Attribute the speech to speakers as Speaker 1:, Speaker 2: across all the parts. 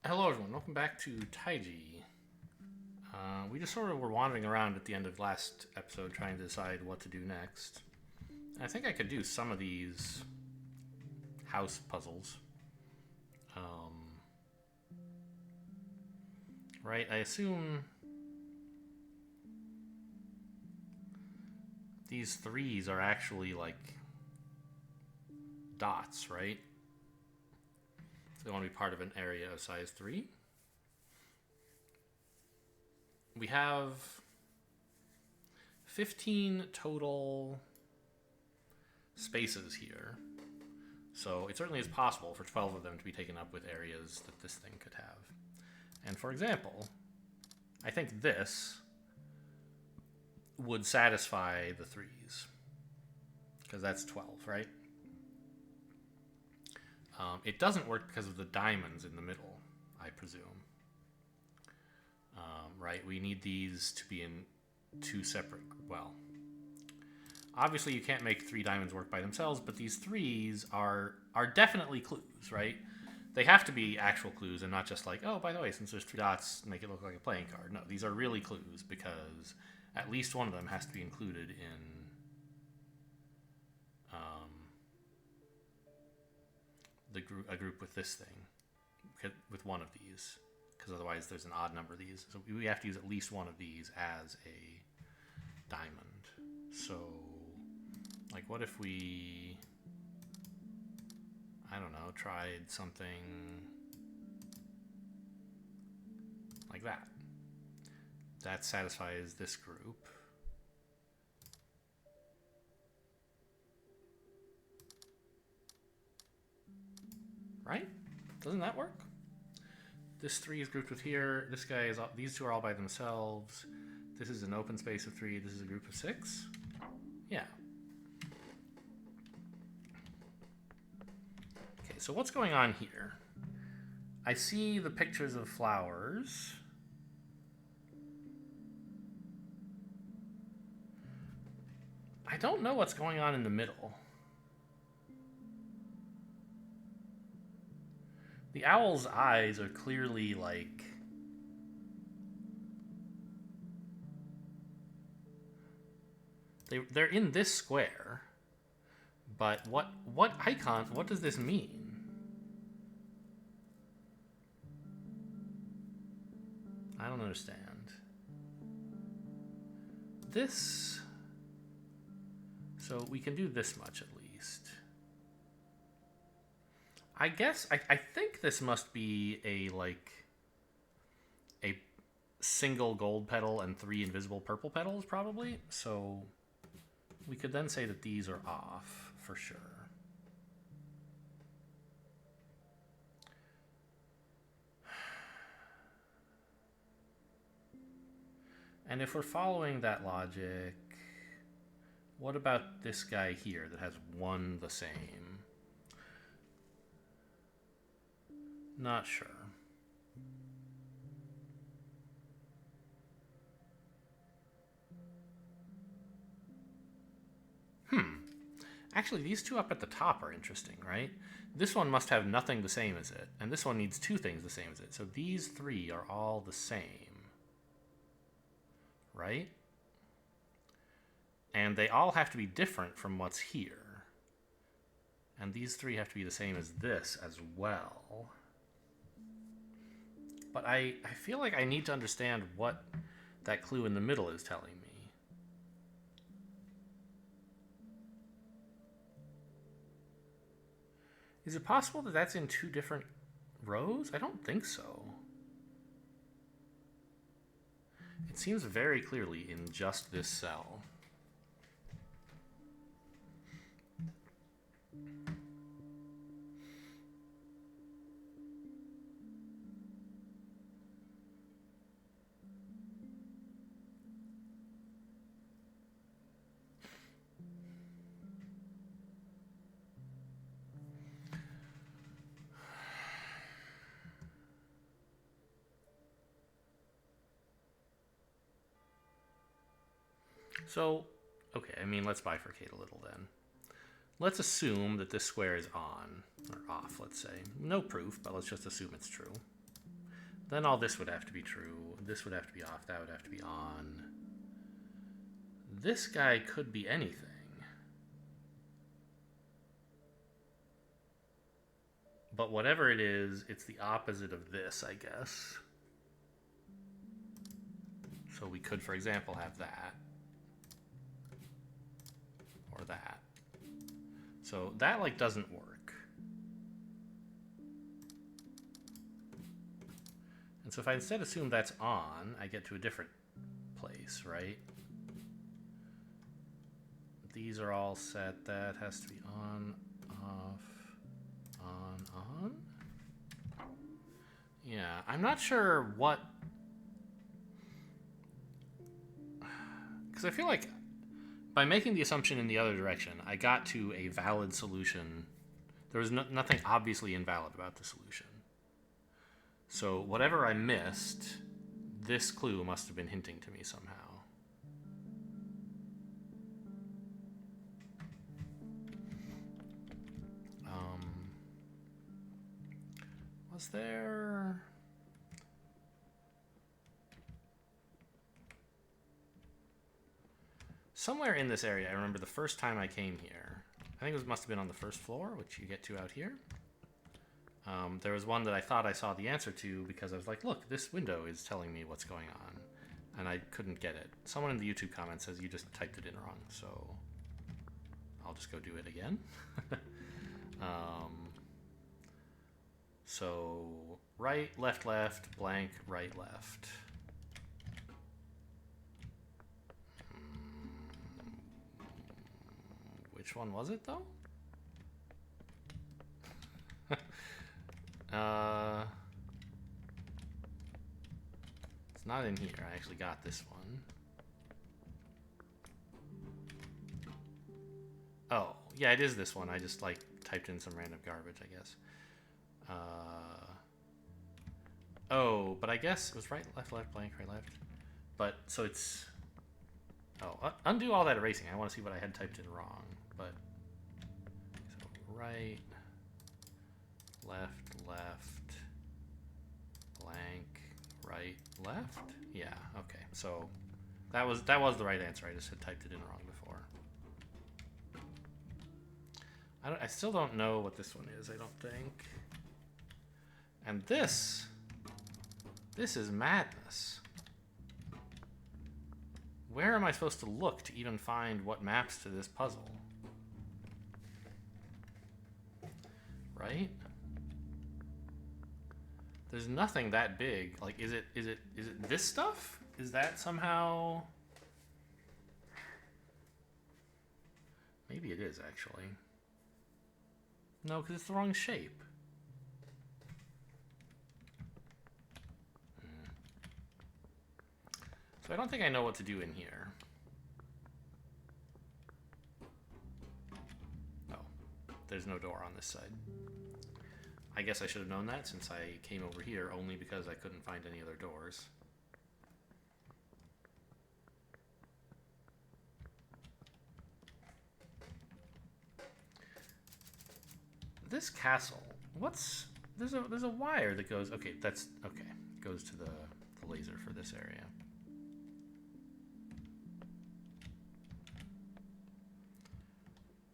Speaker 1: Hello everyone, welcome back to Taiji. We just sort of were wandering around at the end of last episode trying to decide what to do next. I think I could do some of these house puzzles. Right, I assume these threes are actually like dots, right? So they want to be part of an area of size 3. We have 15 total spaces here. So it certainly is possible for 12 of them to be taken up with areas that this thing could have. And for example, I think this would satisfy the threes. Because that's 12, right? It doesn't work because of the diamonds in the middle, I presume. Right, we need these to be in two separate, well, obviously you can't make 3 diamonds work by themselves, but these threes are definitely clues, right? They have to be actual clues and not just like, oh, by the way, since there's 3 dots, make it look like a playing card. No, these are really clues because at least one of them has to be included in a group with this thing, with one of these, because otherwise there's an odd number of these. So we have to use at least one of these as a diamond. So, like, what if we, I don't know, tried something like that? That satisfies this group. Right? Doesn't that work? This 3 is grouped with here. This guy is. These 2 are all by themselves. This is an open space of 3. This is a group of 6. Yeah. Okay, so what's going on here? I see the pictures of flowers. I don't know what's going on in the middle. The owl's eyes are clearly like they're in this square, but what icon? What does this mean? I don't understand. This. So we can do this much at least. I guess I think this must be a single gold petal and 3 invisible purple petals probably. So we could then say that these are off for sure. And if we're following that logic, what about this guy here that has 1 the same? Not sure. Actually, these 2 up at the top are interesting, right? This one must have nothing the same as it, and this one needs 2 things the same as it. So these 3 are all the same, right? And they all have to be different from what's here. And these 3 have to be the same as this as well. But I feel like I need to understand what that clue in the middle is telling me. Is it possible that that's in 2 different rows? I don't think so. It seems very clearly in just this cell. So, okay, I mean, let's bifurcate a little then. Let's assume that this square is on, or off, let's say. No proof, but let's just assume it's true. then all this would have to be true. This would have to be off. That would have to be on. This guy could be anything. But whatever it is, it's the opposite of this, I guess. So we could, for example, have that. Or that. So that, like, doesn't work. And so if I instead assume that's on, I get to a different place, right? These are all set. That has to be on, off, on. Yeah, I'm not sure what... Because I feel like by making the assumption in the other direction, I got to a valid solution. There was nothing obviously invalid about the solution. So whatever I missed, this clue must have been hinting to me somehow. Was there... Somewhere in this area, I remember the first time I came here. I think it must have been on the first floor, which you get to out here. There was one that I thought I saw the answer to because I was like, look, this window is telling me what's going on. And I couldn't get it. Someone in the YouTube comments says you just typed it in wrong, so I'll just go do it again. So right, left, blank, right, left. Which one was it, though? It's not in here. I actually got this one. Oh, yeah, it is this one. I just, like, typed in some random garbage, I guess. Oh, but I guess it was right, left, blank, right, left. But, so it's... Oh, undo all that erasing. I want to see what I had typed in wrong. But, so right, left, blank, right, left? Yeah, okay. So that was the right answer. I just had typed it in wrong before. I still don't know what this one is, I don't think. And this is madness. Where am I supposed to look to even find what maps to this puzzle? Right? There's nothing that big. Like, is it this stuff? Is that somehow... Maybe it is, actually. No, because it's the wrong shape. So I don't think I know what to do in here. Oh, there's no door on this side. I guess I should have known that since I came over here only because I couldn't find any other doors. This castle, what's... There's a wire that goes... Okay, that's... Okay, goes to the laser for this area.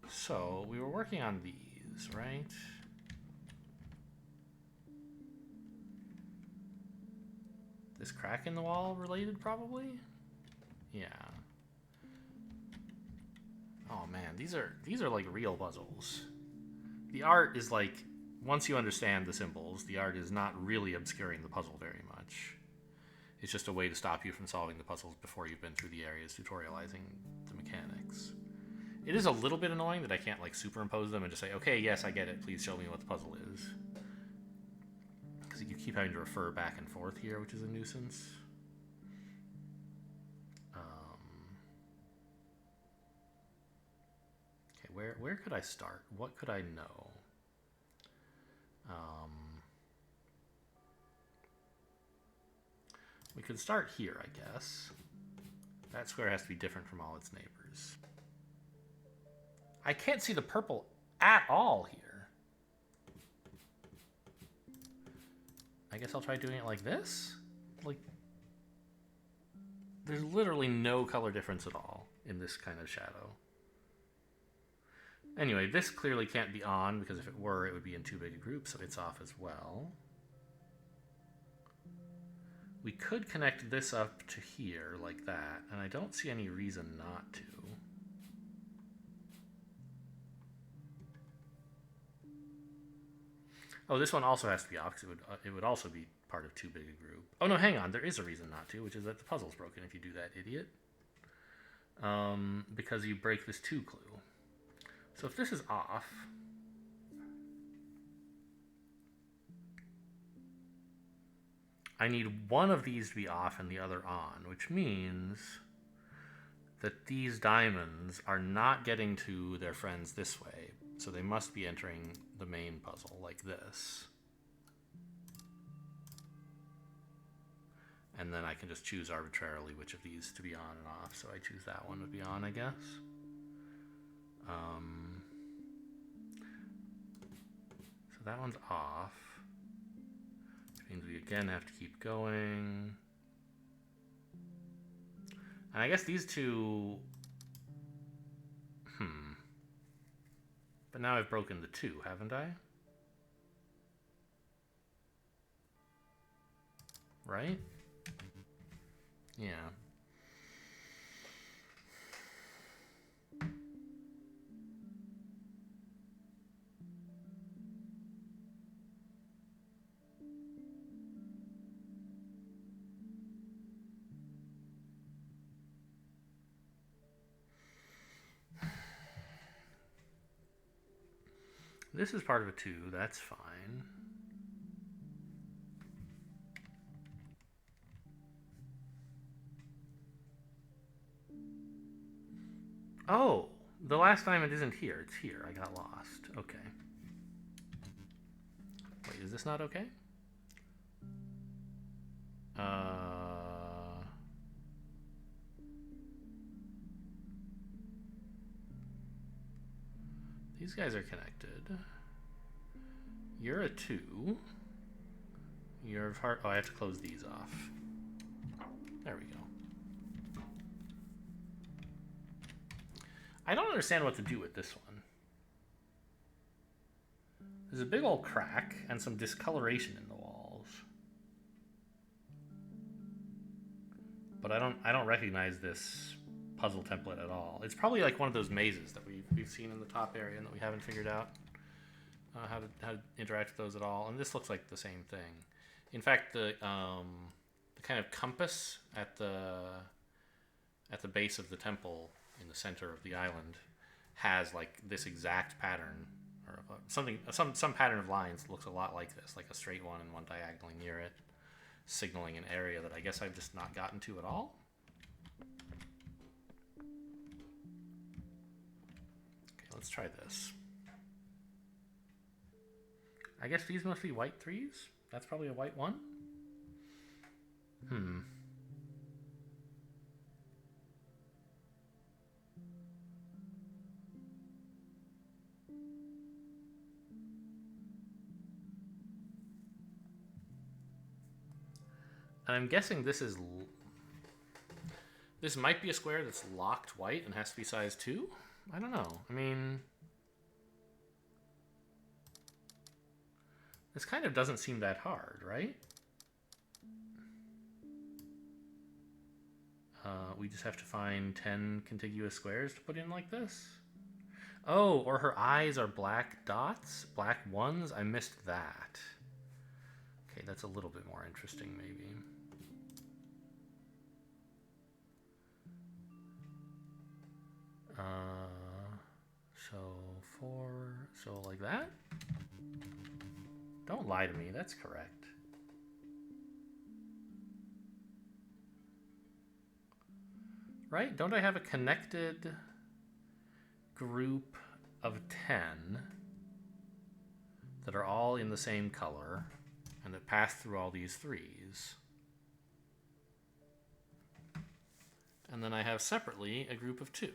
Speaker 1: So, we were working on these, right? This crack in the wall related, probably? Yeah. Oh man, these are like real puzzles. The art is like, once you understand the symbols, the art is not really obscuring the puzzle very much. It's just a way to stop you from solving the puzzles before you've been through the areas tutorializing the mechanics. It is a little bit annoying that I can't like superimpose them and just say, okay, yes, I get it. Please show me what the puzzle is. Because you keep having to refer back and forth here, which is a nuisance. Okay, where could I start? What could I know? We could start here, I guess. That square has to be different from all its neighbors. I can't see the purple at all here. I guess I'll try doing it like this. Like, there's literally no color difference at all in this kind of shadow. Anyway, this clearly can't be on, because if it were, it would be in too big a group, so it's off as well. We could connect this up to here like that, and I don't see any reason not to. Oh, this one also has to be off, because it would also be part of too big a group. Oh no, hang on, there is a reason not to, which is that the puzzle's broken if you do that, idiot. Because you break this 2 clue. So if this is off, I need one of these to be off and the other on, which means that these diamonds are not getting to their friends this way, so they must be entering the main puzzle like this. And then I can just choose arbitrarily which of these to be on and off, so I choose that one to be on, I guess. So that one's off, which means we again have to keep going. And I guess these two... But now I've broken the 2, haven't I? Right? Yeah. This is part of a 2, that's fine. Oh, the last diamond isn't here, it's here. I got lost. Okay. Wait, is this not okay? These guys are connected. You're a 2. You're heart. Oh, I have to close these off. There we go. I don't understand what to do with this one. There's a big old crack and some discoloration in the walls. But I don't recognize this puzzle template at all. It's probably like one of those mazes that we've seen in the top area and that we haven't figured out how to interact with those at all. And this looks like the same thing. In fact, the kind of compass at the base of the temple in the center of the island has like this exact pattern, or some pattern of lines that looks a lot like this, like a straight one and one diagonally near it, signaling an area that I guess I've just not gotten to at all. Okay, let's try this. I guess these must be white 3s. That's probably a white 1. And I'm guessing this might be a square that's locked white and has to be size 2? I don't know. I mean, this kind of doesn't seem that hard, right? We just have to find 10 contiguous squares to put in like this. Oh, or her eyes are black dots? Black 1s? I missed that. Okay, that's a little bit more interesting, maybe. So like that? Don't lie to me, that's correct. Right? Don't I have a connected group of 10 that are all in the same color and that pass through all these 3s? And then I have separately a group of 2.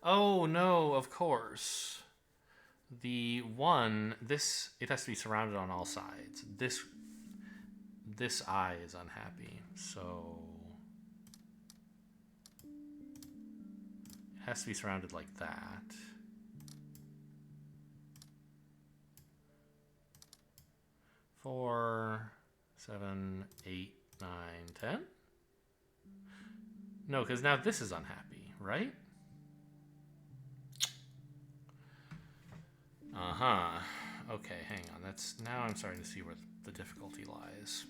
Speaker 1: Oh no, of course. The 1, it has to be surrounded on all sides. This this eye is unhappy, so it has to be surrounded like that. Four, 7, 8, 9, 10. No, because now this is unhappy, right? Uh-huh. Okay, hang on. That's now I'm starting to see where the difficulty lies.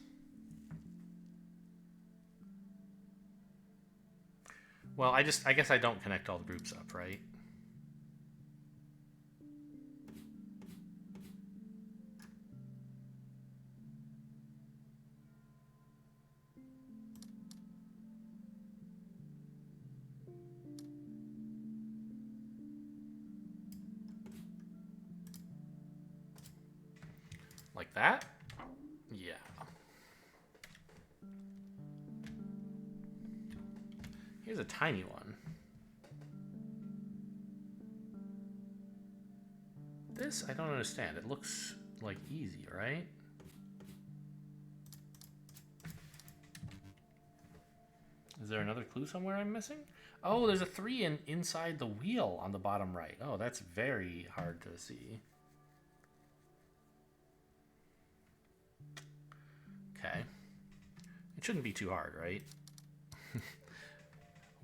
Speaker 1: Well, I guess I don't connect all the groups up, right? Like that? Yeah. Here's a tiny one. This, I don't understand. It looks like easy, right? Is there another clue somewhere I'm missing? Oh, there's a 3 inside the wheel on the bottom right. Oh, that's very hard to see. Okay. It shouldn't be too hard, right?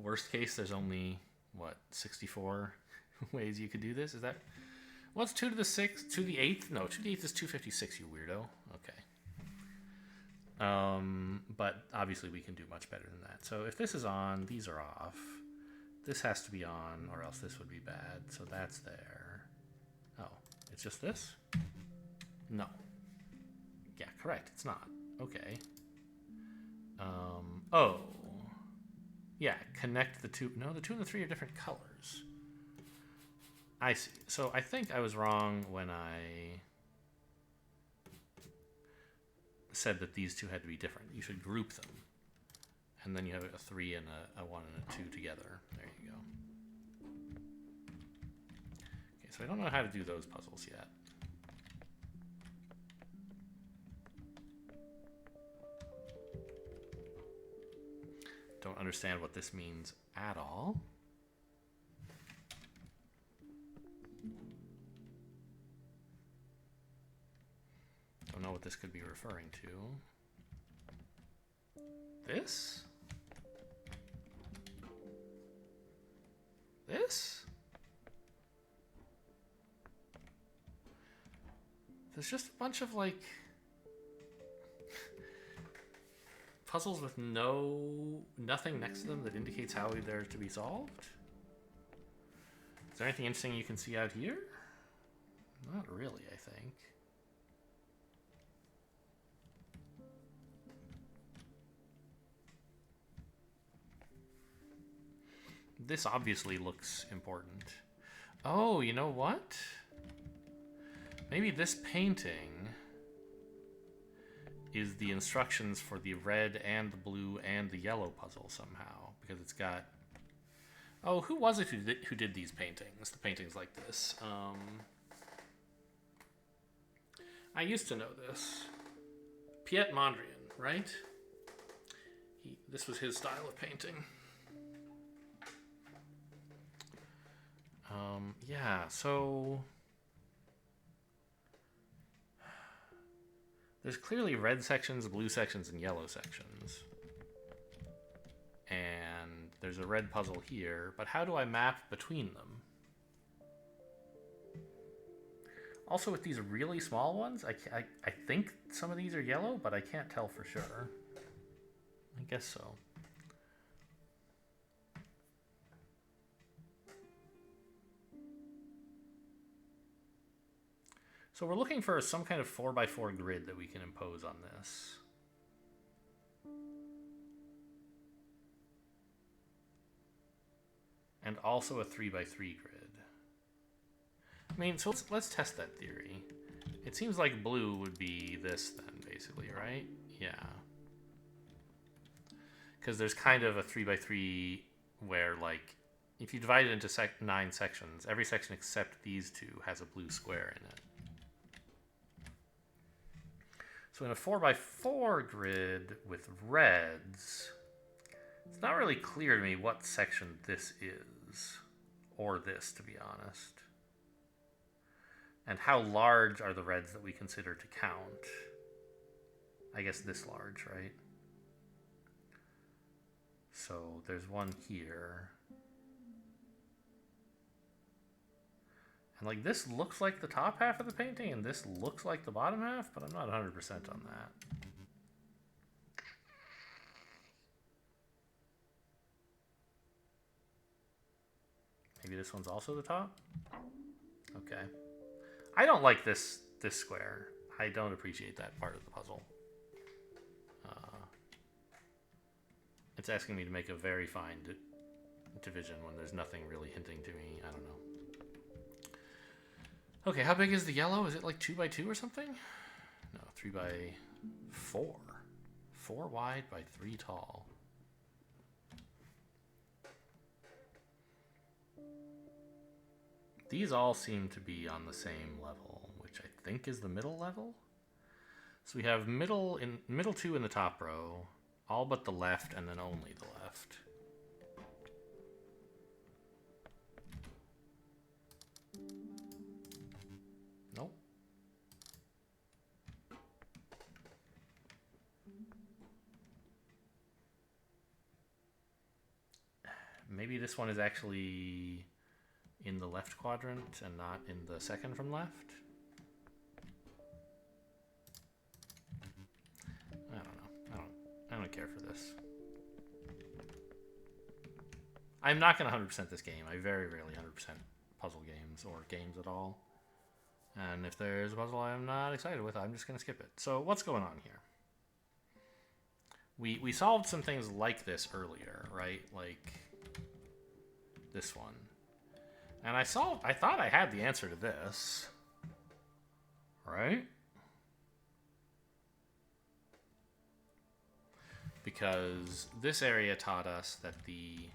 Speaker 1: Worst case, there's only, what, 64 ways you could do this? Is that... What's 2 to the 6th? 2 to the 8th? No, 2 to the 8th is 256, you weirdo. Okay. But obviously we can do much better than that. So if this is on, these are off. This has to be on, or else this would be bad. So that's there. Oh, it's just this? No. Yeah, correct. It's not. Okay. Oh. Yeah, connect the two. No, the 2 and the 3 are different colors. I see. So I think I was wrong when I said that these two had to be different. You should group them. And then you have a 3 and a 1 and a 2 together. There you go. Okay, so I don't know how to do those puzzles yet. Don't understand what this means at all. Don't know what this could be referring to. This? This? There's just a bunch of, like, puzzles with nothing next to them that indicates how they're to be solved. Is there anything interesting you can see out here? Not really, I think. This obviously looks important. Oh, you know what? Maybe this painting is the instructions for the red and the blue and the yellow puzzle somehow, because it's got... Oh, who was it who did these paintings? The paintings like this. I used to know this. Piet Mondrian, right? This was his style of painting. Yeah, so... There's clearly red sections, blue sections, and yellow sections. And there's a red puzzle here, but how do I map between them? Also, with these really small ones, I think some of these are yellow, but I can't tell for sure. I guess so. So we're looking for some kind of 4x4 grid that we can impose on this. And also a 3x3 grid. I mean, so let's test that theory. It seems like blue would be this then, basically, right? Yeah. Because there's kind of a 3x3 where, like, if you divide it into 9 sections, every section except these two has a blue square in it. So in a 4x4 grid with reds, it's not really clear to me what section this is, or this, to be honest. And how large are the reds that we consider to count? I guess this large, right? So there's one here. And like this looks like the top half of the painting, and this looks like the bottom half, but I'm not 100% on that. Maybe this one's also the top? Okay. I don't like this square. I don't appreciate that part of the puzzle. It's asking me to make a very fine division when there's nothing really hinting to me. I don't know. Okay, how big is the yellow? Is it like 2x2 or something? No, 3x4. 4 wide by 3 tall. These all seem to be on the same level, which I think is the middle level. So we have middle 2 in the top row, all but the left, and then only the left. Nope. Maybe this one is actually in the left quadrant and not in the second from left. I don't know. I don't care for this. I'm not going to 100% this game. I very rarely 100% puzzle games or games at all. And if there's a puzzle I'm not excited with, I'm just going to skip it. So what's going on here? We solved some things like this earlier, right? Like this one. And I thought I had the answer to this. Right? Because this area taught us that the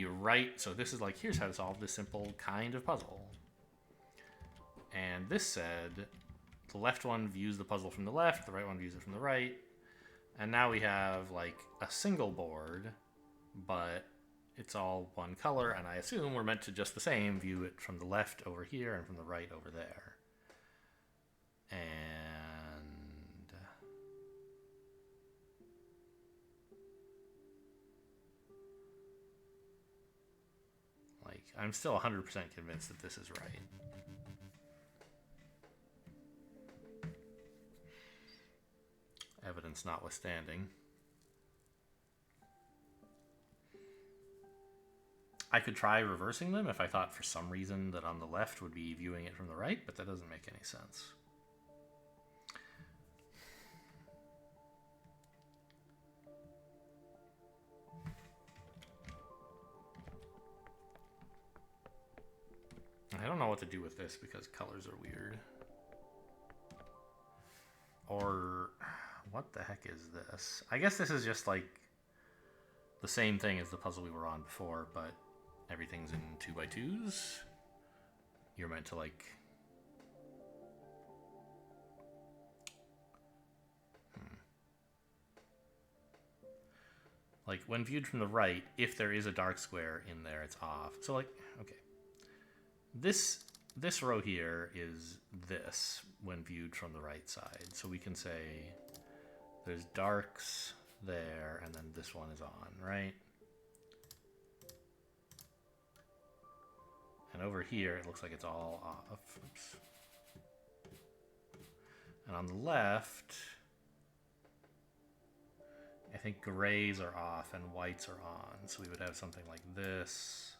Speaker 1: right, so this is like, here's how to solve this simple kind of puzzle. And this said, the left one views the puzzle from the left, the right one views it from the right. And now we have like a single board, but it's all one color, and I assume we're meant to just the same view it from the left over here and from the right over there. And like, I'm still 100% convinced that this is right. Evidence notwithstanding. I could try reversing them if I thought for some reason that on the left would be viewing it from the right, but that doesn't make any sense. I don't know what to do with this because colors are weird. Or what the heck is this? I guess this is just like the same thing as the puzzle we were on before, but everything's in 2x2s. You're meant to like... Like, when viewed from the right, if there is a dark square in there, it's off. So, like, okay. This row here is this when viewed from the right side. So we can say there's darks there, and then this one is on, right? And over here, it looks like it's all off. Oops. And on the left, I think grays are off and whites are on. So we would have something like this.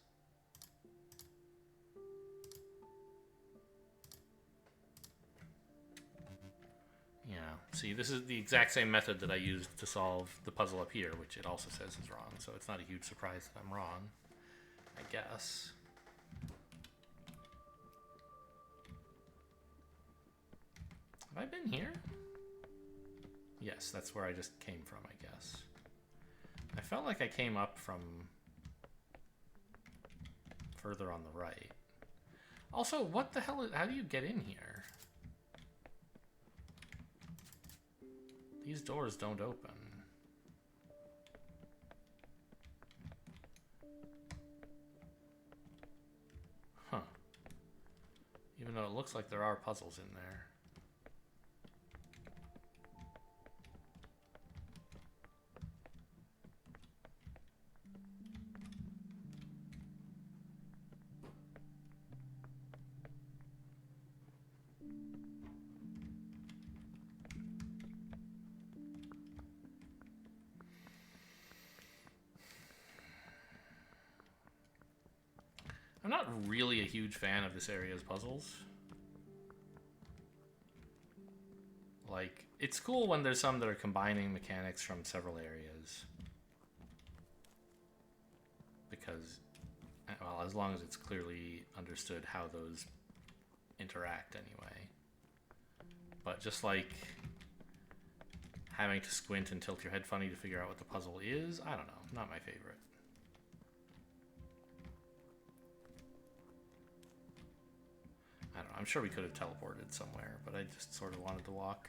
Speaker 1: Yeah, see, this is the exact same method that I used to solve the puzzle up here, which it also says is wrong. So it's not a huge surprise that I'm wrong, I guess. Have I been here? Yes, that's where I just came from, I guess. I felt like I came up from further on the right. Also, what the hell is... How do you get in here? These doors don't open. Huh. Even though it looks like there are puzzles in there. I'm not really a huge fan of this area's puzzles. Like, it's cool when there's some that are combining mechanics from several areas. Because, well, as long as it's clearly understood how those interact anyway. But just like having to squint and tilt your head funny to figure out what the puzzle is, I don't know, not my favorite. I don't know, I'm sure we could have teleported somewhere, but I just sort of wanted to walk.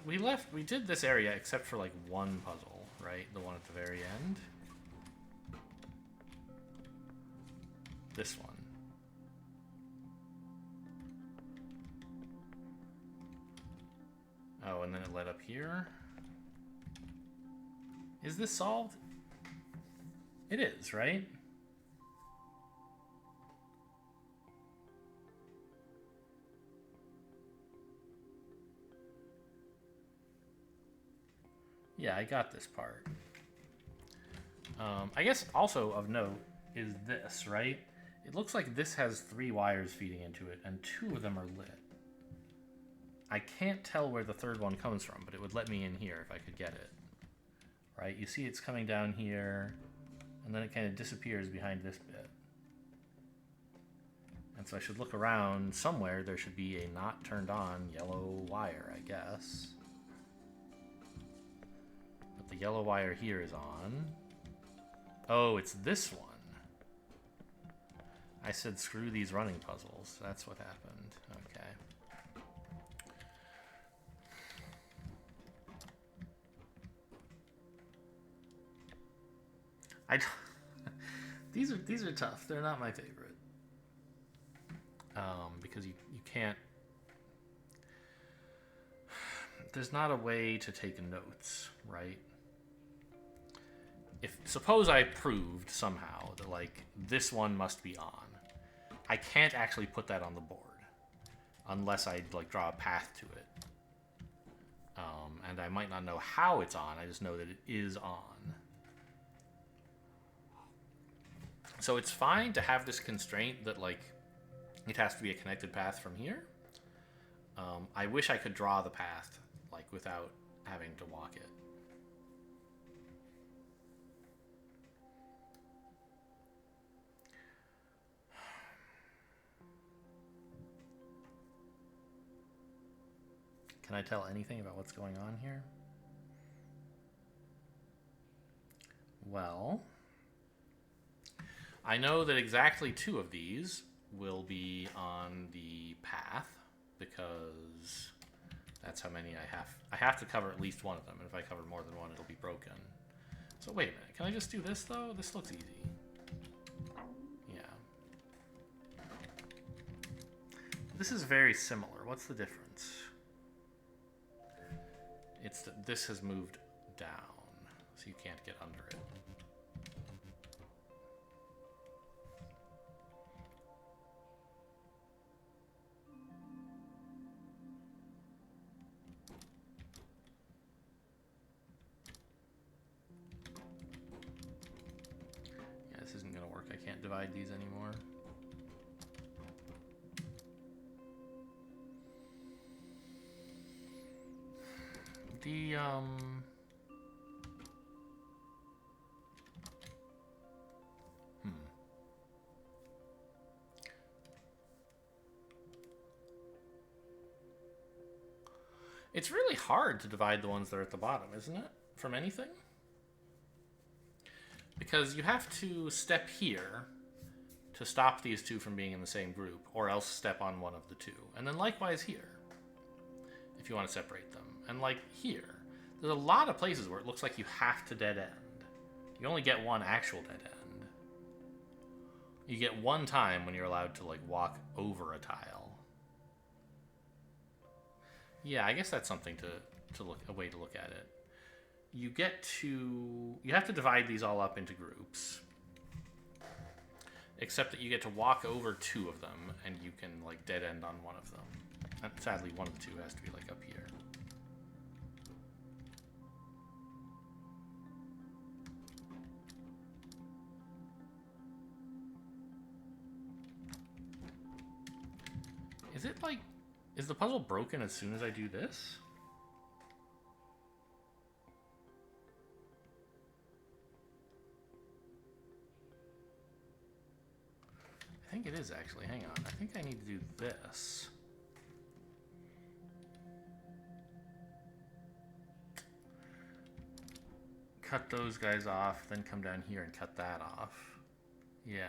Speaker 1: We did this area except for like one puzzle, right? The one at the very end. This one. Oh, and then it led up here. Is this solved? It is, right? Yeah, I got this part. I guess also of note is this, right? It looks like this has 3 wires feeding into it, and 2 of them are lit. I can't tell where the third one comes from, but it would let me in here if I could get it. Right? You see it's coming down here, and then it kind of disappears behind this bit. And so I should look around somewhere. There should be a not turned on yellow wire, I guess. But the yellow wire here is on. Oh, it's this one. I said screw these running puzzles. That's what happened. Okay. These are tough. They're not my favorite. Because you can't. There's not a way to take notes, right? Suppose I proved somehow that like this one must be on. I can't actually put that on the board unless I like draw a path to it. And I might not know how it's on. I just know that it is on. So it's fine to have this constraint that like it has to be a connected path from here. I wish I could draw the path like without having to walk it. Can I tell anything about what's going on here? Well, I know that exactly 2 of these will be on the path because that's how many I have. I have to cover at least one of them, and if I cover more than one, it'll be broken. So wait a minute. Can I just do this, though? This looks easy. Yeah. This is very similar. What's the difference? It's that this has moved down, so you can't get under it. Yeah, this isn't going to work. I can't divide these anymore. The, It's really hard to divide the ones that are at the bottom, isn't it? From anything? because you have to step here to stop these two from being in the same group, or else step on one of the two. And then likewise here, if you want to separate them. And like here, there's a lot of places where it looks like you have to dead end. You only get one actual dead end. You get one time when you're allowed to like walk over a tile. Yeah, I guess that's something to look, a way to look at it. You have to divide these all up into groups. Except that you get to walk over two of them, and you can like dead end on one of them. And sadly, one of the two has to be like up here. Is it like, is the puzzle broken as soon as I do this? I think it is actually. Hang on. I think I need to do this. Cut those guys off, then come down here and cut that off. Yeah.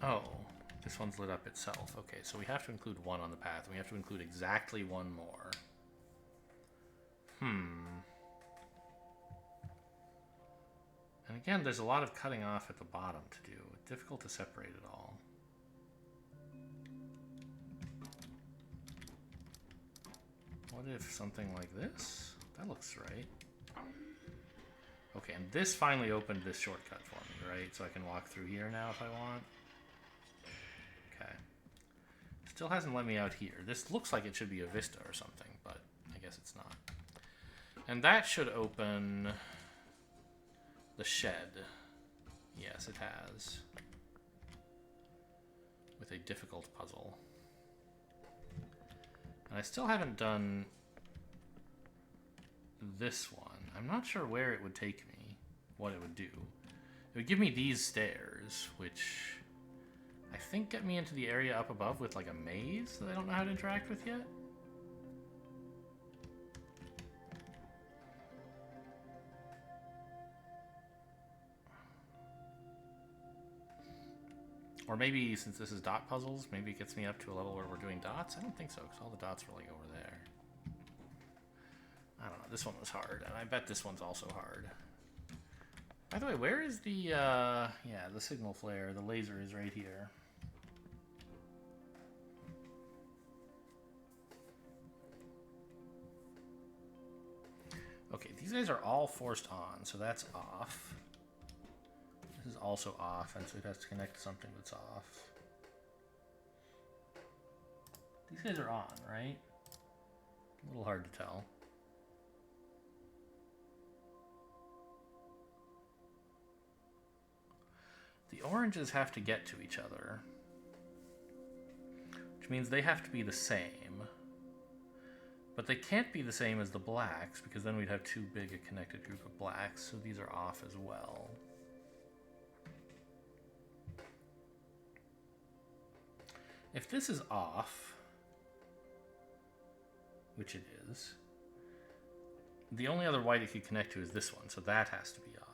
Speaker 1: Oh, this one's lit up itself. Okay, so we have to include one on the path. We have to include exactly one more. And again, there's a lot of cutting off at the bottom to do. It's difficult to separate it all. What if something like this? That looks right. Okay, and this finally opened this shortcut for me, right? So I can walk through here now if I want. Okay. Still hasn't let me out here. This looks like it should be a vista or something, but I guess it's not. And that should open the shed. Yes, it has. With a difficult puzzle. And I still haven't done this one. I'm not sure where it would take me, what it would do. It would give me these stairs, which I think get me into the area up above with like a maze that I don't know how to interact with yet. Or maybe, since this is dot puzzles, maybe it gets me up to a level where we're doing dots? I don't think so, because all the dots were like over there. I don't know, this one was hard, and I bet this one's also hard. By the way, where is the, yeah, the signal flare? The laser is right here. Okay, these guys are all forced on, so that's off. This is also off, and so it has to connect to something that's off. These guys are on, right? A little hard to tell. The oranges have to get to each other, which means they have to be the same. But they can't be the same as the blacks, because then we'd have too big a connected group of blacks, so these are off as well. If this is off, which it is, the only other white it could connect to is this one, so that has to be off.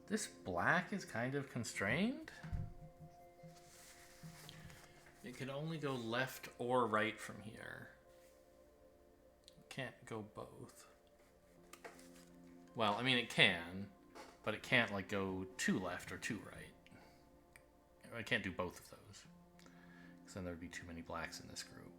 Speaker 1: This black is kind of constrained. It can only go left or right from here. It can't go both. Well, I mean it can, but it can't like go too left or too right. I can't do both of those, because then there would be too many blacks in this group.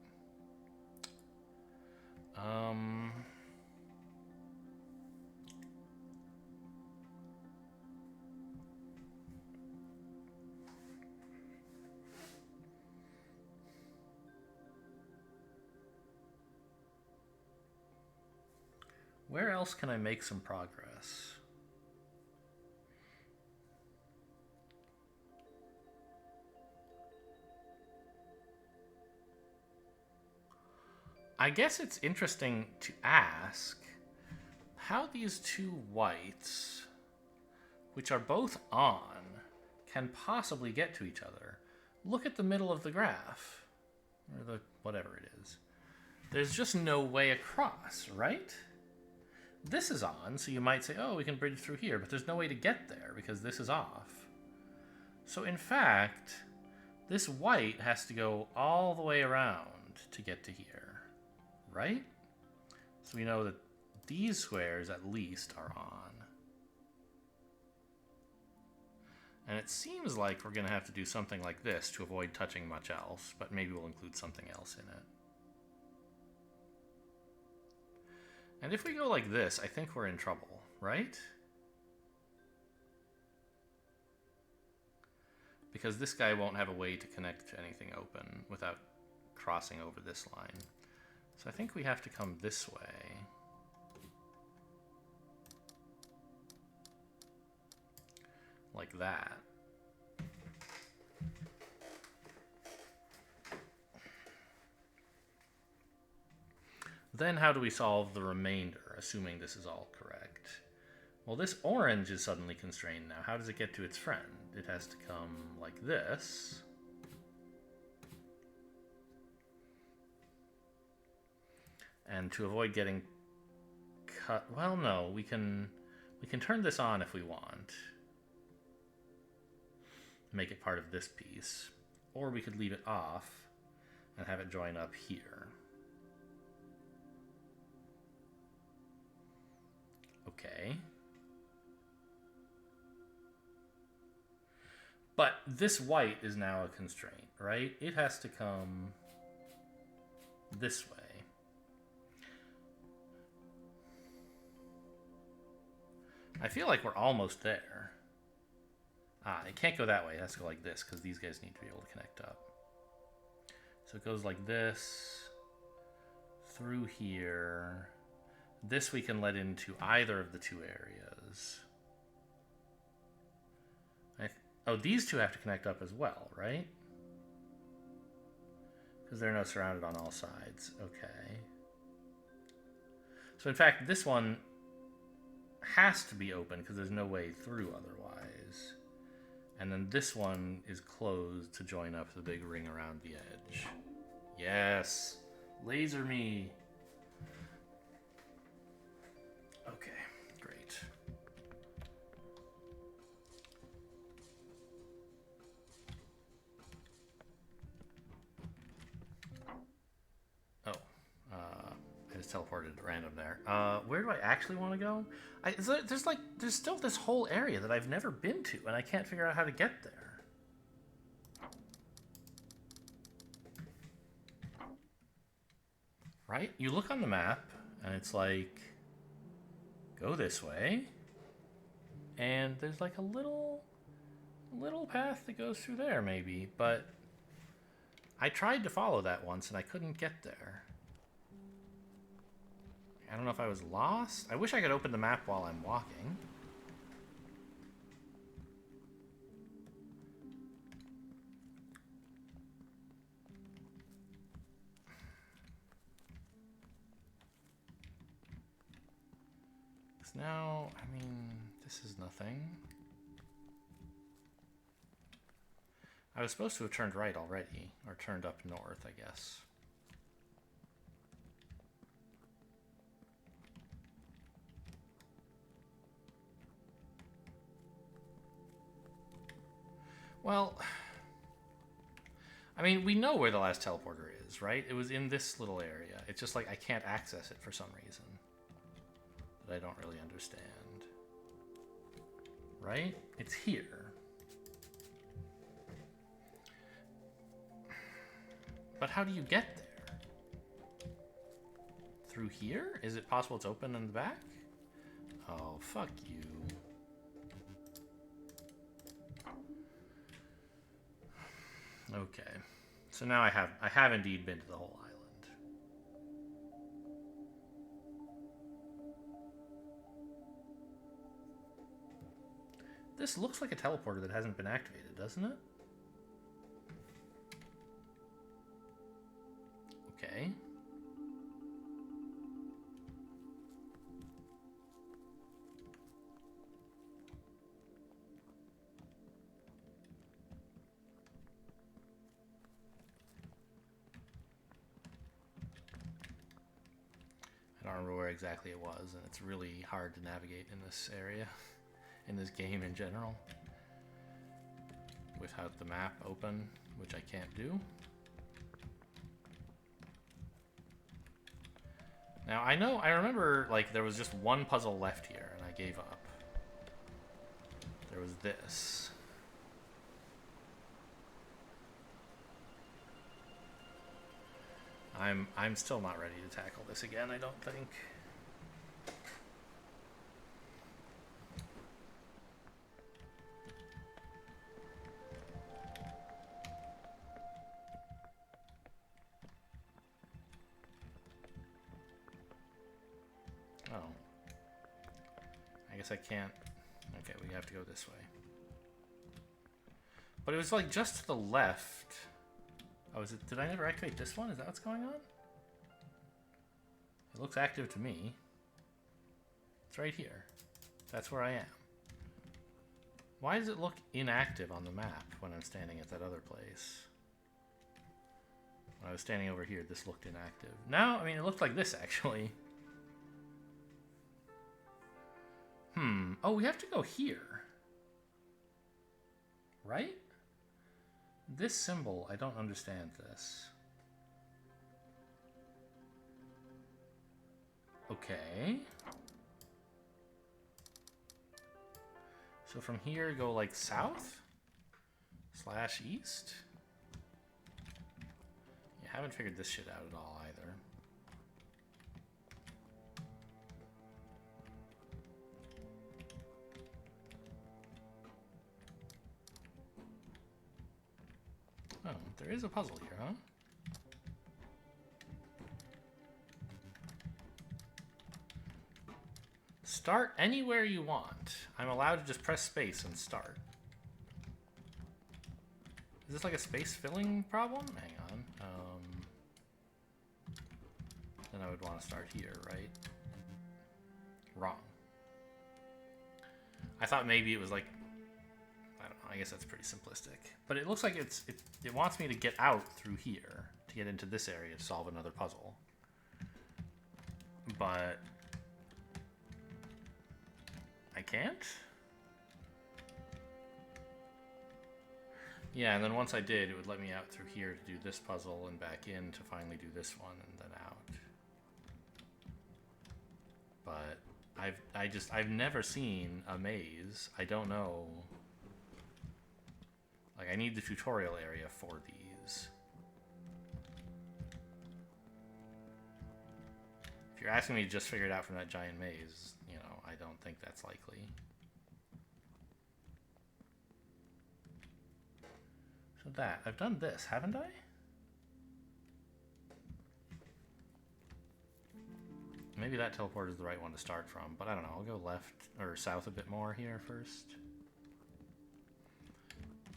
Speaker 1: Where else can I make some progress? I guess it's interesting to ask how these two whites, which are both on, can possibly get to each other. Look at the middle of the graph, or the whatever it is. There's just no way across, right? This is on, so you might say, oh, we can bridge through here, but there's no way to get there because this is off. So in fact, this white has to go all the way around to get to here, right? So we know that these squares at least are on. And it seems like we're going to have to do something like this to avoid touching much else, but maybe we'll include something else in it. And if we go like this, I think we're in trouble, right? Because this guy won't have a way to connect to anything open without crossing over this line. So I think we have to come this way. Like that. Then how do we solve the remainder, assuming this is all correct? Well, this orange is suddenly constrained now. How does it get to its friend? It has to come like this. And to avoid getting cut, well, no, we can turn this on if we want. Make it part of this piece. Or we could leave it off and have it join up here. Okay. But this white is now a constraint, right? It has to come this way. I feel like we're almost there. Ah, it can't go that way. It has to go like this because these guys need to be able to connect up. So it goes like this, through here. This we can let into either of the two areas. Oh, these two have to connect up as well, right? Because they're now surrounded on all sides. Okay. So in fact, this one has to be open because there's no way through otherwise. And then this one is closed to join up the big ring around the edge. Yes! Laser me! Okay, great. Oh, I just teleported at random there. Where do I actually want to go? There's still this whole area that I've never been to, and I can't figure out how to get there. Right? You look on the map, and it's like, go this way, and there's like a little path that goes through there, maybe, but I tried to follow that once, and I couldn't get there. I don't know if I was lost. I wish I could open the map while I'm walking. Now, I mean, this is nothing. I was supposed to have turned right already, or turned up north, I guess. Well, I mean, we know where the last teleporter is, right? It was in this little area. It's just like I can't access it for some reason that I don't really understand. Right? It's here. But how do you get there? Through here? Is it possible it's open in the back? Oh, fuck you. Okay. So now I have indeed been to the whole island. This looks like a teleporter that hasn't been activated, doesn't it? Okay. I don't remember where exactly it was, and it's really hard to navigate in this area, in this game in general, without the map open, which I can't do. Now, I remember, like, there was just one puzzle left here, and I gave up. There was this. I'm still not ready to tackle this again, I don't think. Oh. I guess I can't. Okay, we have to go this way. But it was like just to the left. Oh, is it? Did I never activate this one? Is that what's going on? It looks active to me. It's right here. That's where I am. Why does it look inactive on the map when I'm standing at that other place? When I was standing over here, this looked inactive. Now, I mean, it looked like this, actually. Oh, we have to go here. Right? This symbol, I don't understand this. Okay. So from here, go like south? / east? You haven't figured this shit out at all either. Oh, there is a puzzle here, huh? Start anywhere you want. I'm allowed to just press space and start. Is this like a space filling problem? Hang on. Then I would want to start here, right? Wrong. I thought maybe it was like, I don't know, I guess that's pretty simplistic. But it looks like it wants me to get out through here to get into this area to solve another puzzle. But I can't? Yeah, and then once I did, it would let me out through here to do this puzzle and back in to finally do this one and then out. But I've never seen a maze. I don't know. Like, I need the tutorial area for these. If you're asking me to just figure it out from that giant maze, you know, I don't think that's likely. So that, I've done this, haven't I? Maybe that teleport is the right one to start from, but I don't know. I'll go left or south a bit more here first.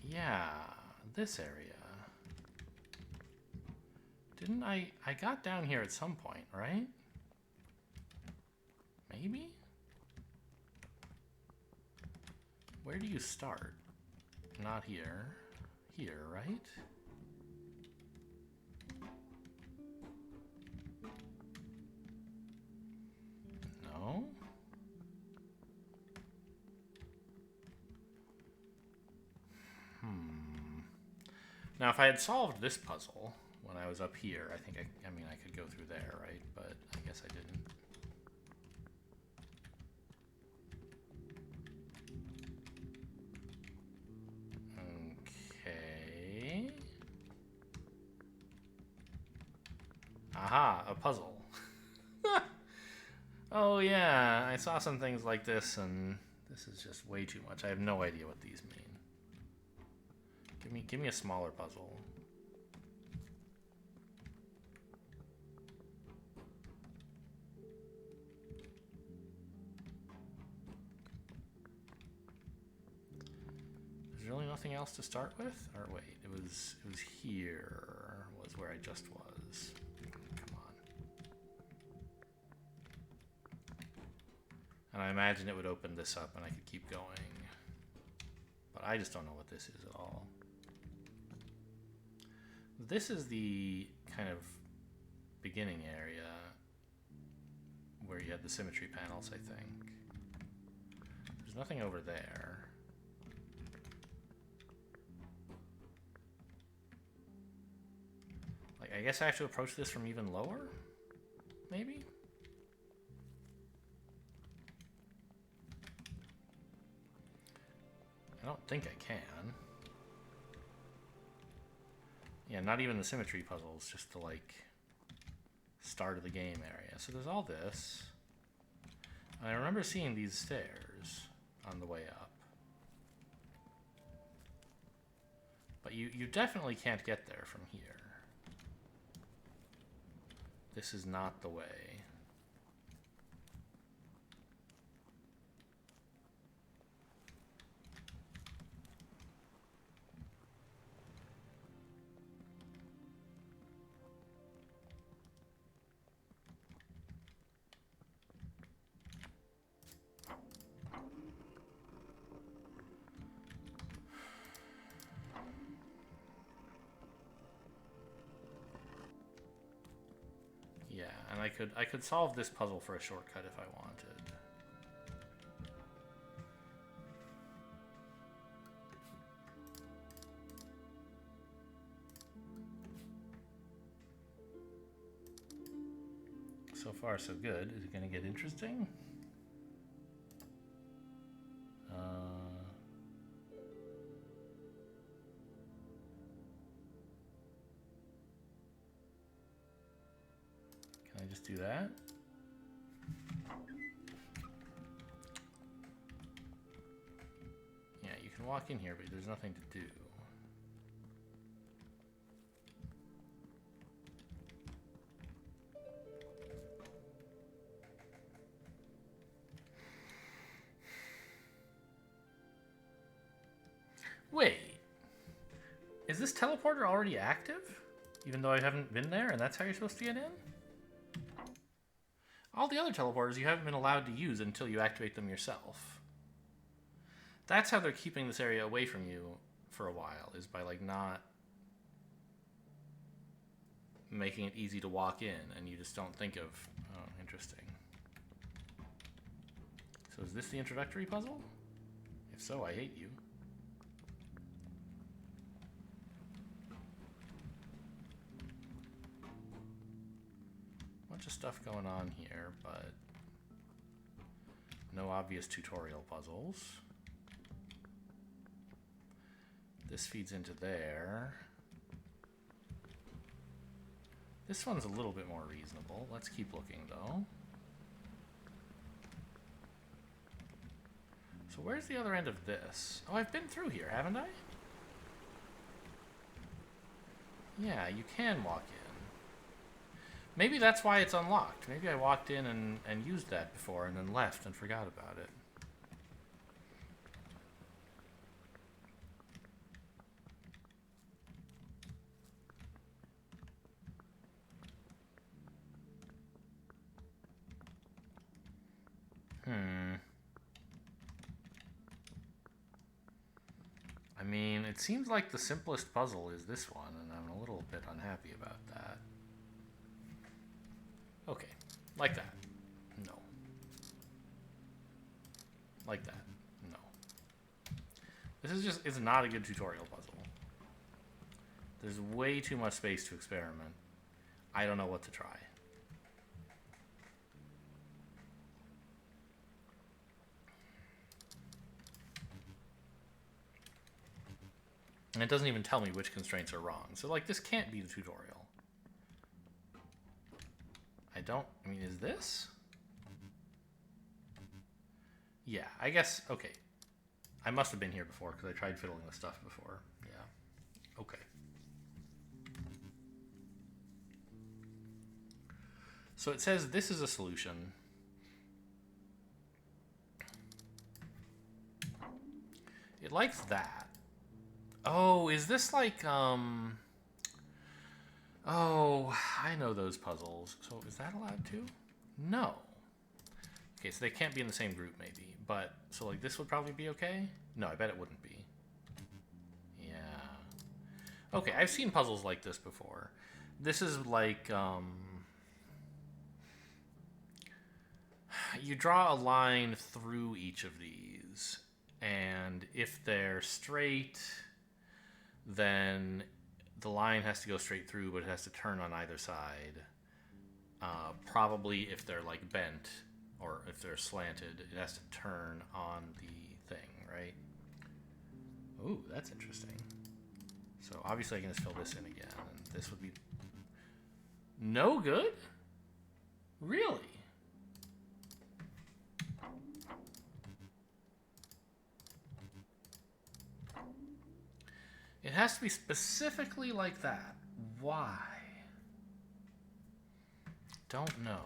Speaker 1: Yeah, this area. Didn't I got down here at some point, right? Maybe? Where do you start? Not here. Here, right? No? Now, if I had solved this puzzle when I was up here, I think I mean, I could go through there, right? But I guess I didn't. Okay. Aha, a puzzle. Oh yeah, I saw some things like this, and this is just way too much. I have no idea what these mean. Give me a smaller puzzle. nothing else to start with? Or wait, it was here was where I just was. Come on. And I imagine it would open this up and I could keep going. But I just don't know what this is at all. This is the kind of beginning area where you had the symmetry panels, I think. There's nothing over there. Like, I guess I have to approach this from even lower? Maybe? I don't think I can. Yeah, not even the symmetry puzzles, just the, like, start of the game area. So there's all this. And I remember seeing these stairs on the way up. But you definitely can't get there from here. This is not the way. Yeah, and I could solve this puzzle for a shortcut if I wanted. So far, so good. Is it going to get interesting? Can I just do that? Yeah, you can walk in here, but there's nothing to do. Wait, is this teleporter already active? Even though I haven't been there, and that's how you're supposed to get in? All the other teleporters you haven't been allowed to use until you activate them yourself. That's how they're keeping this area away from you for a while, is by, like, not making it easy to walk in, and you just don't think of, oh, interesting. So is this the introductory puzzle? If so, I hate you. Bunch of stuff going on here, but no obvious tutorial puzzles. This feeds into there. This one's a little bit more reasonable. Let's keep looking, though. So where's the other end of this? Oh, I've been through here, haven't I? Yeah, you can walk in. Maybe that's why it's unlocked. Maybe I walked in and used that before and then left and forgot about it. I mean, it seems like the simplest puzzle is this one, and I'm a little bit unhappy about that. Okay, like that. No. Like that. No. This is just, it's not a good tutorial puzzle. There's way too much space to experiment. I don't know what to try. And it doesn't even tell me which constraints are wrong. So, like, this can't be the tutorial. I mean, is this? Yeah, I guess, okay. I must have been here before because I tried fiddling with stuff before. Yeah. Okay. So it says this is a solution. It likes that. Oh, is this like, oh, I know those puzzles. So is that allowed too? No. Okay, so they can't be in the same group maybe. But, so like this would probably be okay? No, I bet it wouldn't be. Yeah. Okay, I've seen puzzles like this before. This is like, you draw a line through each of these. And if they're straight, then the line has to go straight through, but it has to turn on either side. Probably if they're like bent or if they're slanted, it has to turn on the thing, right? Ooh, that's interesting. So obviously I can just fill this in again, and this would be no good? Really? It has to be specifically like that. Why? Don't know.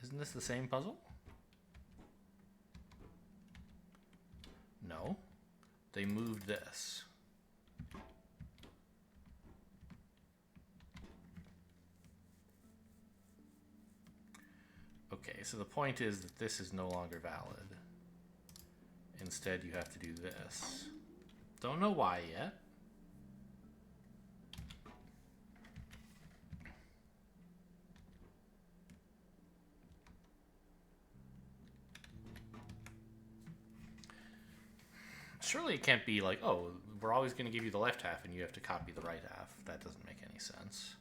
Speaker 1: Isn't this the same puzzle? No. They moved this. Okay, so the point is that this is no longer valid. Instead, you have to do this. Don't know why yet. Surely it can't be like, oh, we're always going to give you the left half and you have to copy the right half. That doesn't make any sense.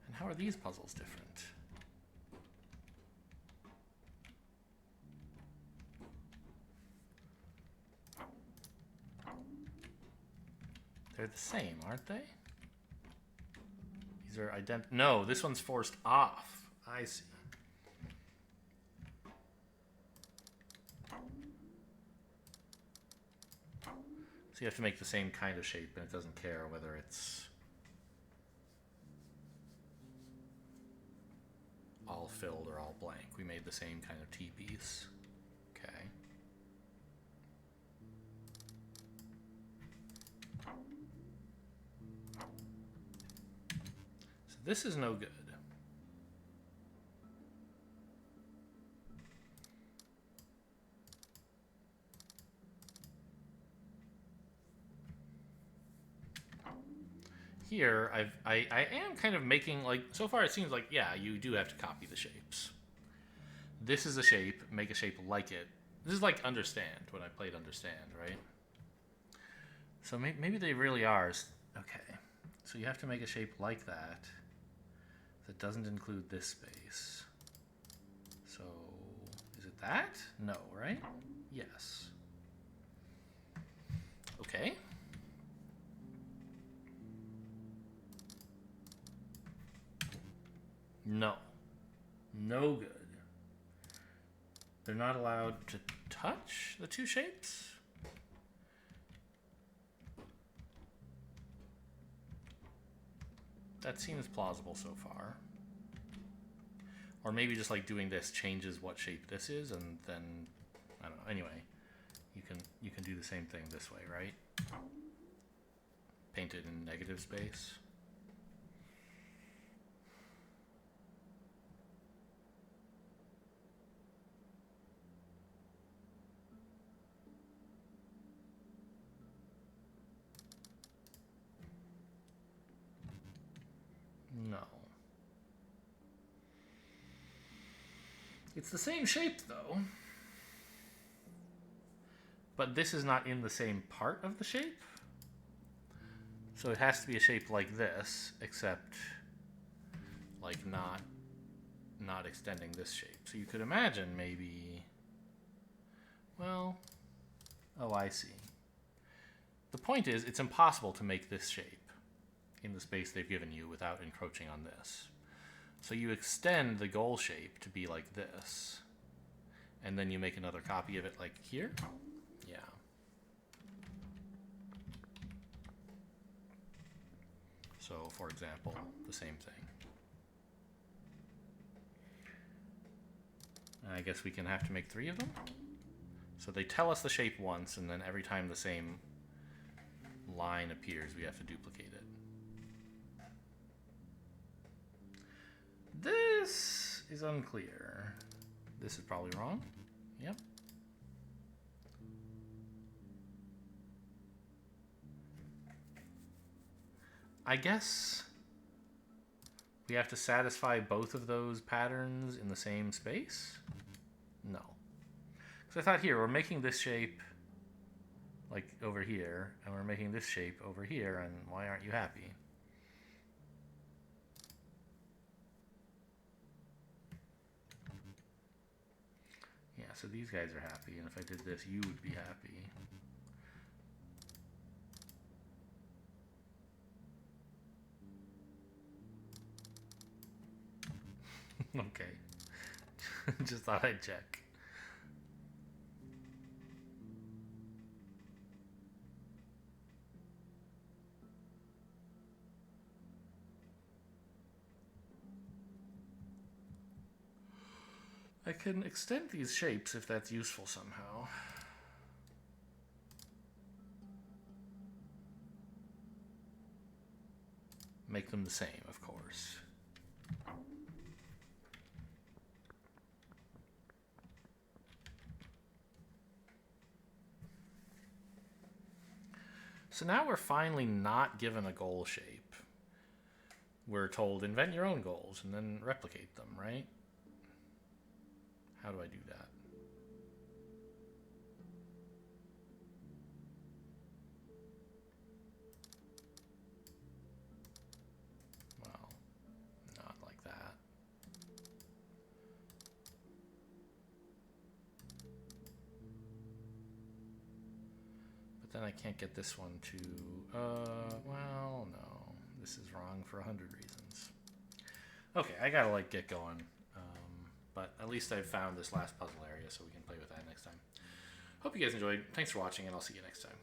Speaker 1: And how are these puzzles different? They're the same, aren't they? These are no, this one's forced off. I see. So you have to make the same kind of shape, and it doesn't care whether it's all filled or all blank. We made the same kind of T-piece. Okay. So this is no good. Here, I am kind of making, like, so far it seems like, yeah, you do have to copy the shapes. This is a shape, make a shape like it. This is like Understand, when I played Understand, right? So maybe they really are. Okay, so you have to make a shape like that that doesn't include this space. So, is it that? No, right? Yes. Okay. No. No good. They're not allowed to touch the two shapes? That seems plausible so far. Or maybe just like doing this changes what shape this is, and then I don't know. Anyway, you can do the same thing this way, right? Paint it in negative space. No. It's the same shape though. But this is not in the same part of the shape. So it has to be a shape like this, except like not extending this shape. So you could imagine maybe, well, oh, I see. The point is, it's impossible to make this shape in the space they've given you without encroaching on this. So you extend the goal shape to be like this, and then you make another copy of it like here. Yeah. So, for example, the same thing. I guess we can have to make 3 of them. So they tell us the shape once, and then every time the same line appears, we have to duplicate it. This is unclear. This is probably wrong. Yep. I guess we have to satisfy both of those patterns in the same space? No. Because I thought here, we're making this shape like over here, and we're making this shape over here, and why aren't you happy? Yeah, so these guys are happy, and if I did this, you would be happy. Okay. Just thought I'd check. I can extend these shapes if that's useful somehow. Make them the same, of course. So now we're finally not given a goal shape. We're told invent your own goals and then replicate them, right? How do I do that? Well, not like that. But then I can't get this one to, well, no. This is wrong for 100 reasons. Okay, I gotta like get going. But at least I've found this last puzzle area, so we can play with that next time. Hope you guys enjoyed. Thanks for watching, and I'll see you next time.